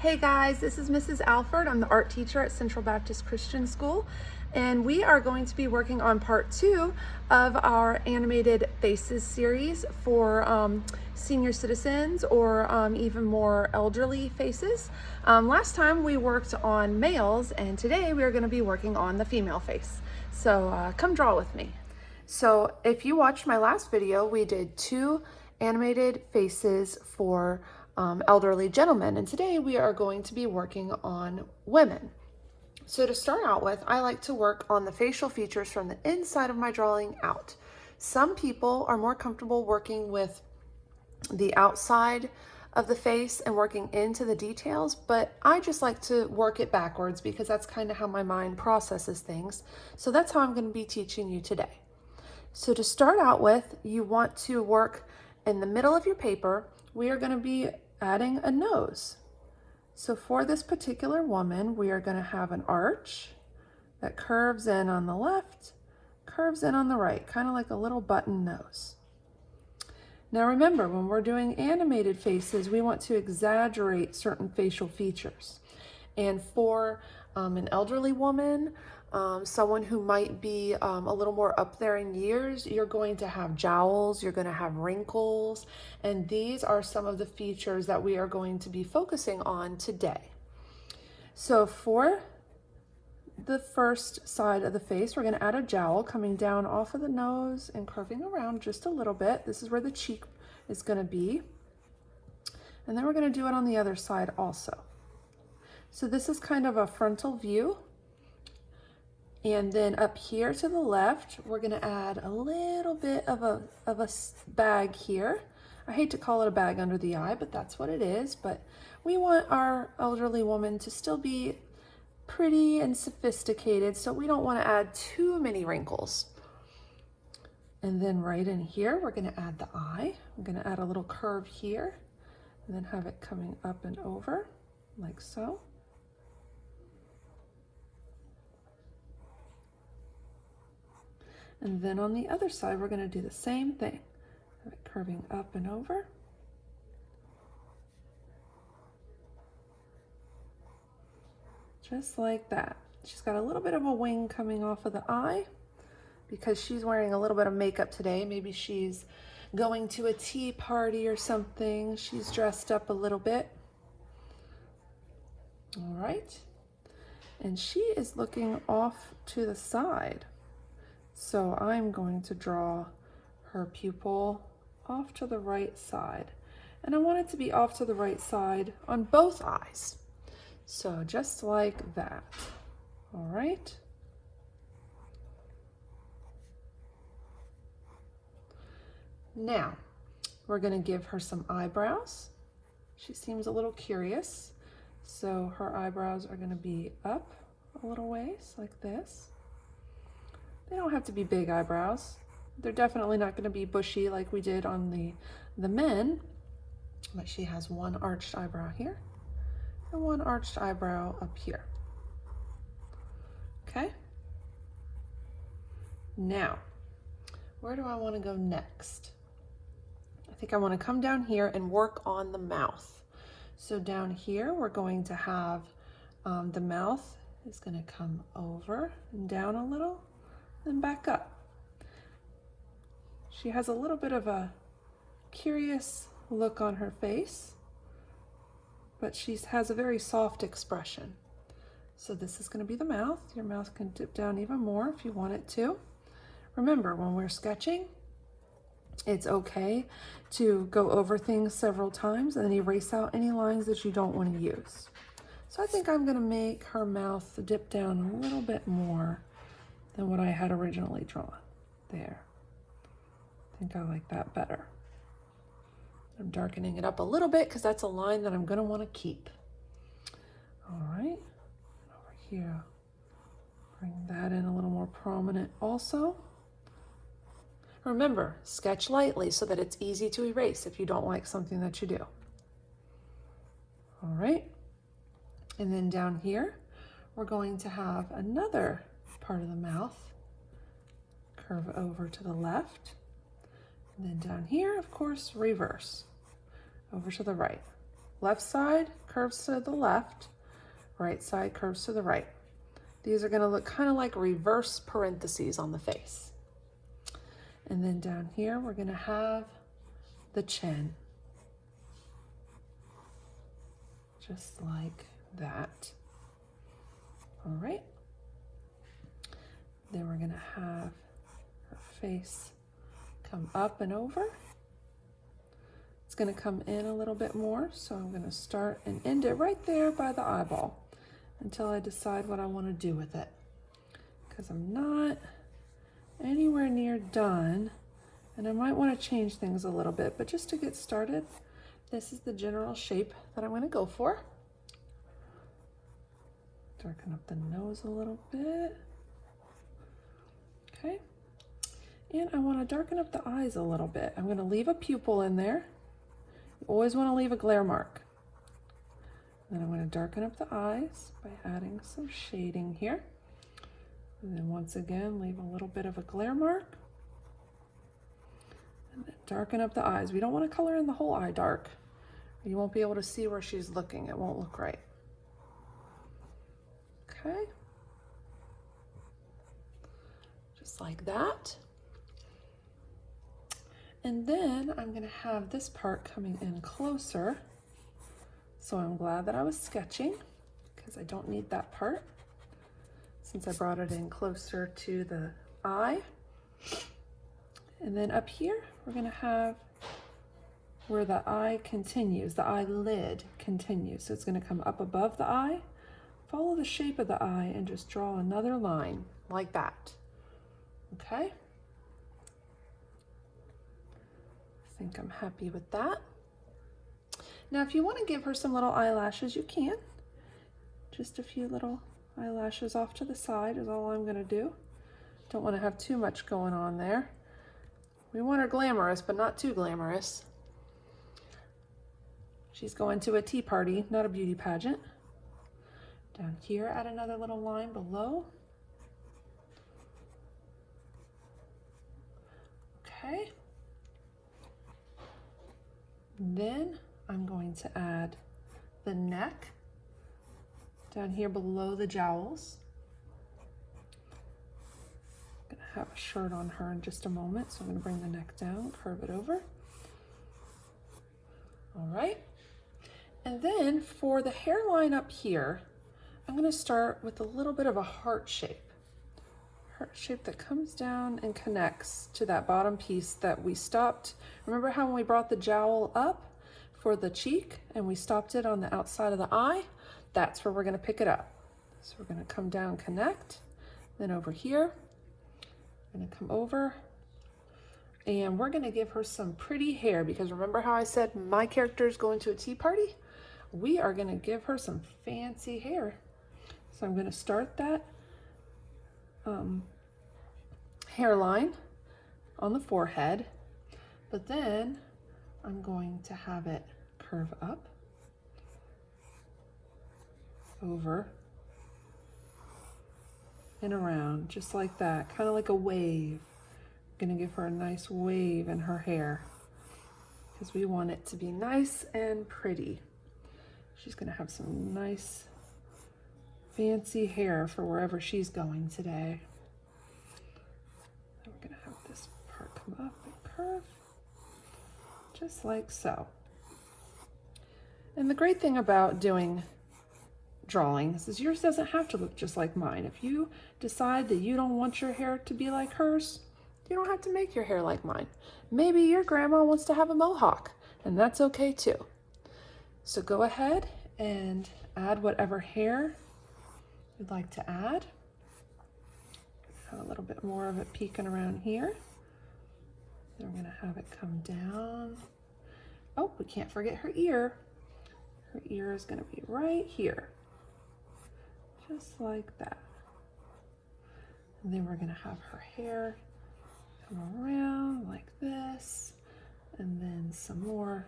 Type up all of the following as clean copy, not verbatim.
Hey guys, this is Mrs. Alford. I'm the art teacher at Central Baptist Christian School, and we are going to be working on part 2 of our animated faces series for senior citizens or even more elderly faces. Last time we worked on males, and today we are going to be working on the female face. So come draw with me. So if you watched my last video, we did 2 animated faces for elderly gentlemen, and today we are going to be working on women. So to start out with, I like to work on the facial features from the inside of my drawing out. Some people are more comfortable working with the outside of the face and working into the details, but I just like to work it backwards because that's kind of how my mind processes things. So that's how I'm going to be teaching you today. So to start out with, you want to work in the middle of your paper. We are going to be adding a nose. So for this particular woman, we are going to have an arch that curves in on the left, curves in on the right, kind of like a little button nose. Now remember, when we're doing animated faces, we want to exaggerate certain facial features. And for an elderly woman, someone who might be a little more up there in years, you're going to have jowls, you're going to have wrinkles, and these are some of the features that we are going to be focusing on today. So for the first side of the face, we're going to add a jowl coming down off of the nose and curving around just a little bit. This is where the cheek is going to be. And then we're going to do it on the other side also. So this is kind of a frontal view. And then up here to the left, we're going to add a little bit of a bag here. I hate to call it a bag under the eye, but that's what it is. But we want our elderly woman to still be pretty and sophisticated, so we don't want to add too many wrinkles. And then right in here, we're going to add the eye. I'm going to add a little curve here, and then have it coming up and over, like so. And then on the other side, we're going to do the same thing. Have it curving up and over. Just like that. She's got a little bit of a wing coming off of the eye because she's wearing a little bit of makeup today. Maybe she's going to a tea party or something. She's dressed up a little bit. All right. And she is looking off to the side. So I'm going to draw her pupil off to the right side. And I want it to be off to the right side on both eyes. So just like that. All right. Now, we're going to give her some eyebrows. She seems a little curious. So her eyebrows are going to be up a little ways like this. They don't have to be big eyebrows. They're definitely not going to be bushy like we did on the men. But she has one arched eyebrow here and one arched eyebrow up here. Okay? Now, where do I want to go next? I think I want to come down here and work on the mouth. So down here, we're going to have the mouth is going to come over and down a little. And back up. She has a little bit of a curious look on her face, but she has a very soft expression. So this is going to be the mouth. Your mouth can dip down even more if you want it to. Remember, when we're sketching, it's okay to go over things several times and then erase out any lines that you don't want to use. So I think I'm going to make her mouth dip down a little bit more than what I had originally drawn. There. I think I like that better. I'm darkening it up a little bit because that's a line that I'm going to want to keep. All right. Over here. Bring that in a little more prominent also. Remember, sketch lightly so that it's easy to erase if you don't like something that you do. All right. And then down here, we're going to have another part of the mouth curve over to the left, and then down here, of course, reverse over to the right. Left side curves to the left, right side curves to the right. These are gonna look kind of like reverse parentheses on the face. And then down here, we're gonna have the chin. Just like that. All right. Then we're gonna have her face come up and over. It's gonna come in a little bit more, so I'm gonna start and end it right there by the eyeball until I decide what I wanna do with it. Because I'm not anywhere near done, and I might wanna change things a little bit, but just to get started, this is the general shape that I'm gonna go for. Darken up the nose a little bit. Okay. And I want to darken up the eyes a little bit. I'm going to leave a pupil in there. You always want to leave a glare mark. Then I'm going to darken up the eyes by adding some shading here. And then once again, leave a little bit of a glare mark. And then darken up the eyes. We don't want to color in the whole eye dark. You won't be able to see where she's looking. It won't look right. Okay. Just like that. And then I'm gonna have this part coming in closer. So I'm glad that I was sketching because I don't need that part since I brought it in closer to the eye. And then up here, we're gonna have where the eye continues, the eyelid continues. So it's gonna come up above the eye, follow the shape of the eye and just draw another line like that. Okay. I think I'm happy with that. Now, if you want to give her some little eyelashes, you can. Just a few little eyelashes off to the side is all I'm going to do. Don't want to have too much going on there. We want her glamorous, but not too glamorous. She's going to a tea party, not a beauty pageant. Down here, add another little line below. Okay. Then I'm going to add the neck down here below the jowls. I'm gonna have a shirt on her in just a moment, so I'm gonna bring the neck down, curve it over. All right. And then for the hairline up here, I'm gonna start with a little bit of a heart shape. Heart shape that comes down and connects to that bottom piece that we stopped. Remember how when we brought the jowl up for the cheek and we stopped it on the outside of the eye? That's where we're gonna pick it up. So we're gonna come down, connect, then over here, we're gonna come over, and we're gonna give her some pretty hair because remember how I said my character is going to a tea party? We are gonna give her some fancy hair. So I'm gonna start that hairline on the forehead, but then I'm going to have it curve up, over, and around, just like that, kind of like a wave. I'm gonna give her a nice wave in her hair because we want it to be nice and pretty. She's gonna have some nice fancy hair for wherever she's going today. And we're gonna have this part come up and curve, just like so. And the great thing about doing drawings is yours doesn't have to look just like mine. If you decide that you don't want your hair to be like hers, you don't have to make your hair like mine. Maybe your grandma wants to have a mohawk, and that's okay too. So go ahead and add whatever hair you'd like to add. Have a little bit more of it peeking around here. Then we're gonna have it come down. Oh, we can't forget her ear. Her ear is gonna be right here. Just like that. And then we're gonna have her hair come around like this. And then some more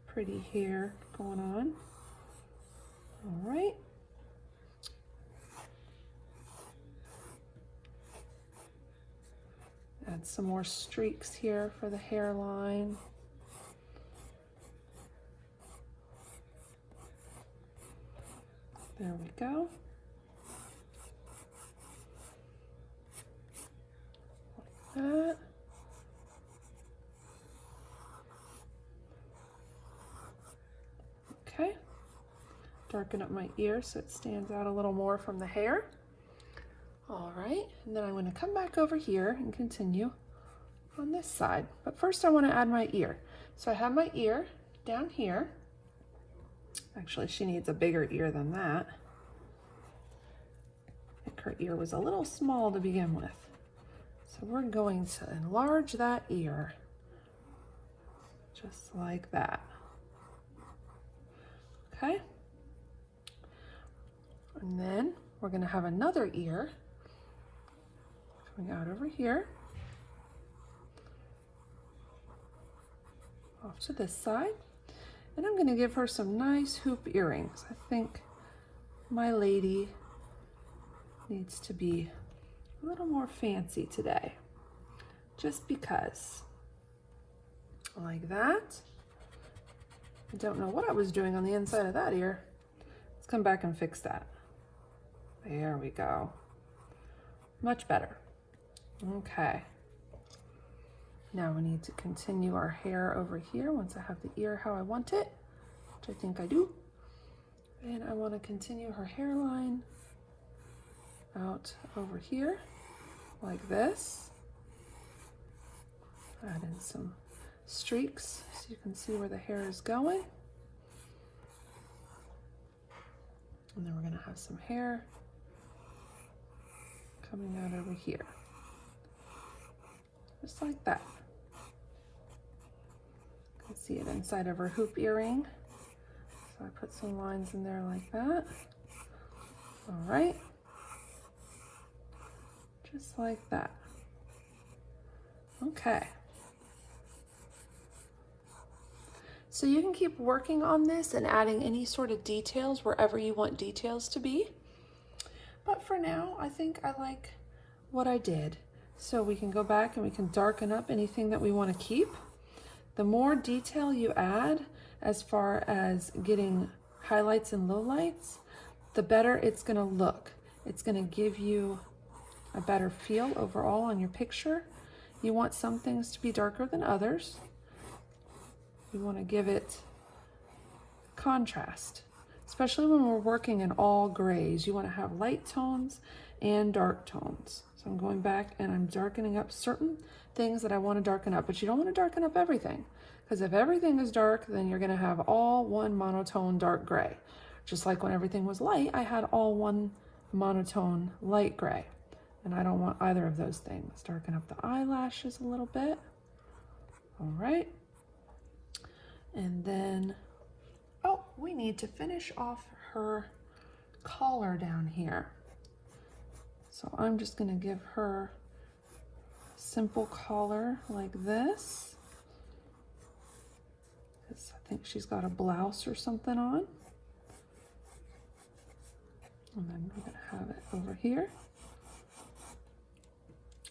pretty hair going on. All right. Add some more streaks here for the hairline. There we go. Like that. Okay. Darken up my ear so it stands out a little more from the hair. All right, and then I'm going to come back over here and continue on this side. But first I want to add my ear. So I have my ear down here. Actually, she needs a bigger ear than that. I think her ear was a little small to begin with. So we're going to enlarge that ear, just like that. Okay. And then we're going to have another ear coming out over here, off to this side. And I'm going to give her some nice hoop earrings. I think my lady needs to be a little more fancy today, just because. Like that. I don't know what I was doing on the inside of that ear. Let's come back and fix that. There we go. Much better. Okay. Now we need to continue our hair over here once I have the ear how I want it, which I think I do. And I want to continue her hairline out over here like this. Add in some streaks so you can see where the hair is going. And then we're going to have some hair coming out over here. Just like that. You can see it inside of her hoop earring. So I put some lines in there like that. All right. Just like that. Okay. So you can keep working on this and adding any sort of details wherever you want details to be. But for now, I think I like what I did. So we can go back and we can darken up anything that we want to keep. The more detail you add as far as getting highlights and lowlights, the better it's going to look. It's going to give you a better feel overall on your picture. You want some things to be darker than others. You want to give it contrast, especially when we're working in all grays. You want to have light tones and dark tones. So I'm going back and I'm darkening up certain things that I want to darken up, but you don't want to darken up everything, because if everything is dark, then you're going to have all one monotone dark gray. Just like when everything was light, I had all one monotone light gray, and I don't want either of those things. Darken up the eyelashes a little bit. All right. And then, oh, we need to finish off her collar down here. So I'm just going to give her a simple collar like this, because I think she's got a blouse or something on. And then we're going to have it over here.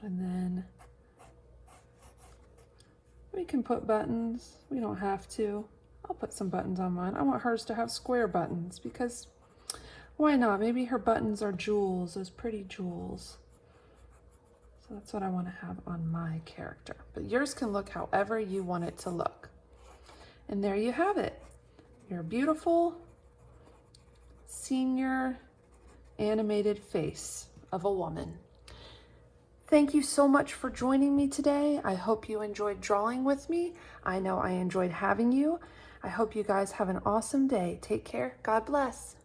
And then we can put buttons. We don't have to. I'll put some buttons on mine. I want hers to have square buttons because why not? Maybe her buttons are jewels, those pretty jewels. So that's what I want to have on my character. But yours can look however you want it to look. And there you have it. Your beautiful senior animated face of a woman. Thank you so much for joining me today. I hope you enjoyed drawing with me. I know I enjoyed having you. I hope you guys have an awesome day. Take care. God bless.